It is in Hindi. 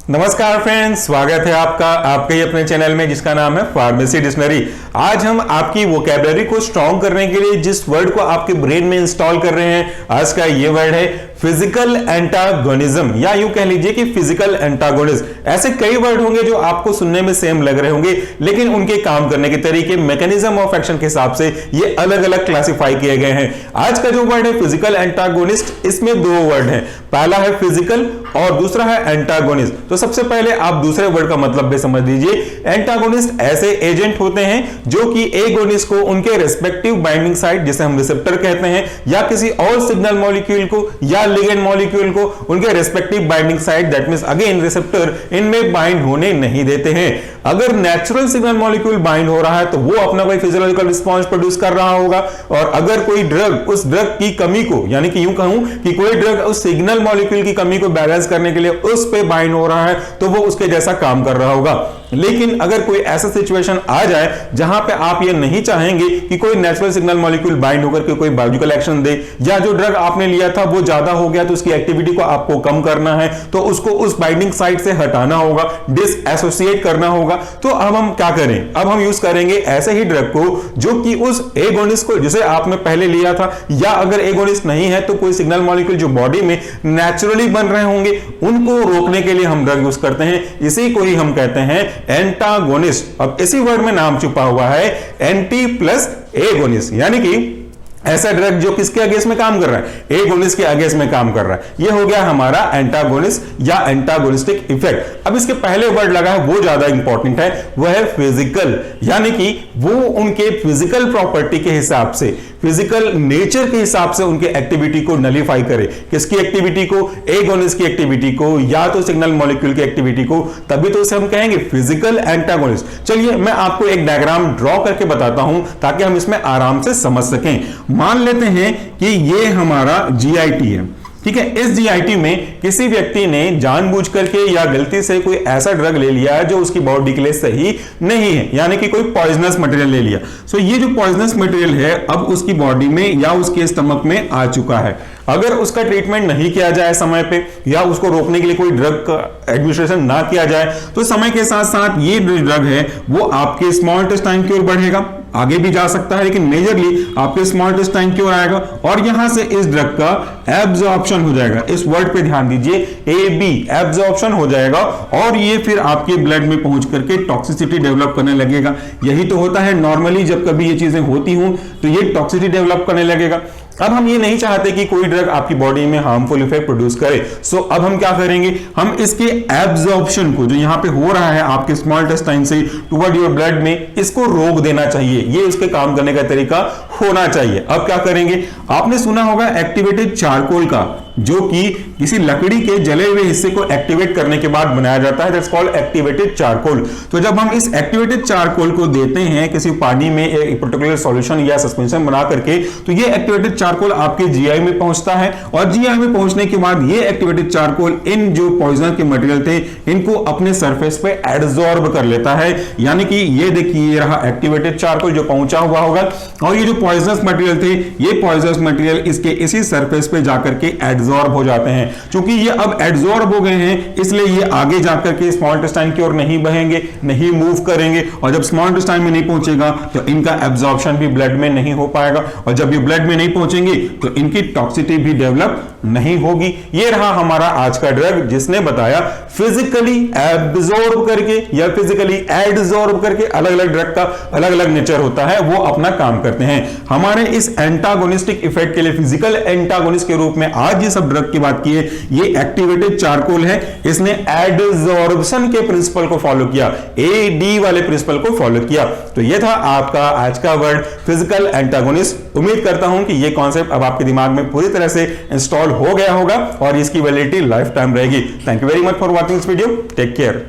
नमस्कार फ्रेंड्स, स्वागत है आपका आपके ही अपने चैनल में जिसका नाम है फार्मेसी डिक्शनरी। आज हम आपकी वोकैबुलरी को स्ट्रॉन्ग करने के लिए जिस वर्ड को आपके ब्रेन में इंस्टॉल कर रहे हैं, आज का ये वर्ड है फिजिकल एंटागोनिज्म, या यूं कह लीजिए कि फिजिकल एंटागोनिज्म। ऐसे कई वर्ड होंगे जो आपको सुनने में सेम लग रहे होंगे, लेकिन उनके काम करने के तरीके, मैकेनिज्म ऑफ एक्शन के हिसाब से ये अलग अलग क्लासिफाई किए गए हैं। आज का जो वर्ड है फिजिकल एंटागोनिस्ट, इसमें दो वर्ड हैं, पहला है फिजिकल और दूसरा है एंटागोनिस्ट। तो सबसे पहले आप दूसरे वर्ड का मतलब भी समझ लीजिए। एंटागोनिस्ट ऐसे एजेंट होते हैं जो कि एगोनिस्ट को उनके रेस्पेक्टिव बाइंडिंग साइट, जिसे हम रिसेप्टर कहते हैं, या किसी और सिग्नल मॉलिक्यूल को या लिगेंड मॉलिक्यूल को उनके respective binding site, that means again receptor, इनमें बाइंड होने नहीं देते हैं। अगर नेचुरल सिग्नल मॉलिक्यूल बाइंड हो रहा है तो वो अपना कोई फिजियोलॉजिकल रिस्पांस प्रोड्यूस कर रहा होगा, और अगर कोई ड्रग उस ड्रग की कमी को, यानी कि यूं कहूं कि कोई ड्रग उस सिग्नल मॉलिक्यूल की कमी को बैलेंस करने के लिए उस पे बाइंड हो रहा है, तो वो उसके जैसा काम कर रहा होगा। लेकिन अगर कोई ऐसा सिचुएशन आ जाए जहां पे आप ये नहीं चाहेंगे कि कोई नेचुरल सिग्नल मॉलिक्यूल बाइंड होकर के कोई बायोलॉजिकल एक्शन दे, या जो ड्रग आपने लिया था वो ज्यादा हो गया तो उसकी एक्टिविटी को आपको कम करना है, तो उसको उस बाइंडिंग साइट से हटाना होगा, डिसएसोसिएट करना होगा। तो अब हम क्या करें? अब हम यूज करेंगे ऐसे ही ड्रग को जो कि उस एगोनिस्ट को, जिसे आपने पहले लिया था, या अगर एगोनिस्ट नहीं है तो कोई सिग्नल मॉलिक्यूल जो बॉडी में नेचुरली बन रहे होंगे, उनको रोकने के लिए हम ड्रग यूज करते हैं। इसी को ही हम कहते हैं एंटागोनिस्ट। अब इसी वर्ड में नाम छुपा हुआ है एंटी प्लस एगोनिस्ट, यानी कि ऐसा ड्रग जो किसके अगेंस्ट में काम कर रहा है? एगोनिस्ट के अगेंस्ट में काम कर रहा है। यह हो गया हमारा एंटागोनिस्ट या एंटागोनिस्टिक इफेक्ट। अब इसके पहले वर्ड लगा है वो ज्यादा इंपॉर्टेंट है, वो है फिजिकल, यानी कि वो उनके फिजिकल प्रॉपर्टी के हिसाब से, फिजिकल नेचर के हिसाब से उनके एक्टिविटी को नलीफाई करे। किसकी एक्टिविटी को? एगोनिस्ट की एक्टिविटी को, या तो सिग्नल मॉलिक्यूल की एक्टिविटी को, तभी तो इसे हम कहेंगे फिजिकल एंटागोनिस्ट। चलिए मैं आपको एक डायग्राम ड्रॉ करके बताता हूं ताकि हम इसमें आराम से समझ सकें। मान लेते हैं कि ये हमारा जीआईटी है, ठीक है। इस जीआईटी में किसी व्यक्ति ने जानबूझ करके या गलती से कोई ऐसा ड्रग ले लिया है जो उसकी बॉडी के लिए सही नहीं है, यानी कि कोई पॉइजनस मटेरियल ले लिया। सो ये जो पॉइजनस मटेरियल है अब उसकी बॉडी में या उसके स्टमक में आ चुका है। अगर उसका ट्रीटमेंट नहीं किया जाए समय पे, या उसको रोकने के लिए कोई ड्रग का एडमिनिस्ट्रेशन ना किया जाए, तो समय के साथ साथ ये ड्रग है वो आपके स्मॉल इंटेस्टाइन की ओर बढ़ेगा, आगे भी जा सकता है, लेकिन मेजरली आपके स्मॉल इंटेस्टाइन की ओर आएगा, और यहां से इस ड्रग का एब्जॉर्प्शन हो जाएगा। इस वर्ड पे ध्यान दीजिए, एबी, एब्जॉर्प्शन हो जाएगा, और ये फिर आपके ब्लड में पहुंच करके टॉक्सिसिटी डेवलप करने लगेगा। यही तो होता है नॉर्मली, जब कभी ये चीजें होती हूं तो ये टॉक्सिसिटी डेवलप करने लगेगा। अब हम ये नहीं चाहते कि कोई ड्रग आपकी बॉडी में हार्मफुल इफेक्ट प्रोड्यूस करे। सो अब हम क्या करेंगे? हम इसके एब्जॉर्प्शन को, जो यहां पे हो रहा है आपके स्मॉल इंटेस्टाइन से टुवर्ड योर ब्लड में, इसको रोक देना चाहिए। ये इसके काम करने का तरीका होना चाहिए। अब क्या करेंगे? आपने सुना होगा एक्टिवेटेड चारकोल का, जो कि किसी लकड़ी के जले हुए हिस्से को एक्टिवेट करने के बाद बनाया जाता है, दैट्स कॉल्ड एक्टिवेटेड चारकोल। तो जब हम इस एक्टिवेटेड चारकोल को देते हैं किसी पानी में एक पर्टिकुलर सॉल्यूशन या सस्पेंशन बना करके, तो ये एक्टिवेटेड चारकोल आपके जीआई में पहुंचता है, और जीआई में पहुंचने के बाद ये एक्टिवेटेड चारकोल इन जो पॉइजन के मटेरियल थे इनको अपने सरफेस पे एडसॉर्ब कर लेता है। यानी कि ये देखिए, ये रहा एक्टिवेटेड चारकोल जो पहुंचा हुआ होगा, और ये जो पॉइजनस मटेरियल थे, ये पॉइजनस मटेरियल इसके इसी सरफेस पे जाकर के एडसॉर्ब हो जाते हैं। क्योंकि ये अब एडसॉर्ब हो गए हैं, इसलिए ये आगे जाकर के स्मॉल इंटेस्टाइन की ओर नहीं बहेंगे, नहीं मूव करेंगे, और जब स्मॉल इंटेस्टाइन में नहीं पहुंचेगा तो इनका एब्जॉर्प्शन भी ब्लड में नहीं हो पाएगा, और जब ये ब्लड में नहीं पहुंचेंगे तो इनकी टॉक्सिसिटी भी डेवलप नहीं होगी। ये रहा हमारा आज का ड्रग, जिसने बताया फिजिकली एब्जॉर्ब करके या फिजिकली एडसॉर्ब करके अलग अलग ड्रग का अलग अलग नेचर होता है, वो अपना काम करते हैं। हमारे इस एंटागोनिस्टिक इफेक्ट के लिए फिजिकल एंटागोनिस्ट के रूप में आज ये सब ड्रग की बात की है। ये एक्टिवेटेड चारकोल है, इसने एडसॉर्प्शन के प्रिंसिपल को फॉलो किया, एडी वाले प्रिंसिपल को फॉलो किया। तो ये था आपका आज का वर्ड फिजिकल एंटागोनिस्ट। उम्मीद करता हूं कि ये कॉन्सेप्ट अब आपके दिमाग में पूरी तरह से इंस्टॉल हो गया होगा और इसकी वैलिडिटी लाइफ टाइम रहेगी। Thank you very much for watching this video. Take care.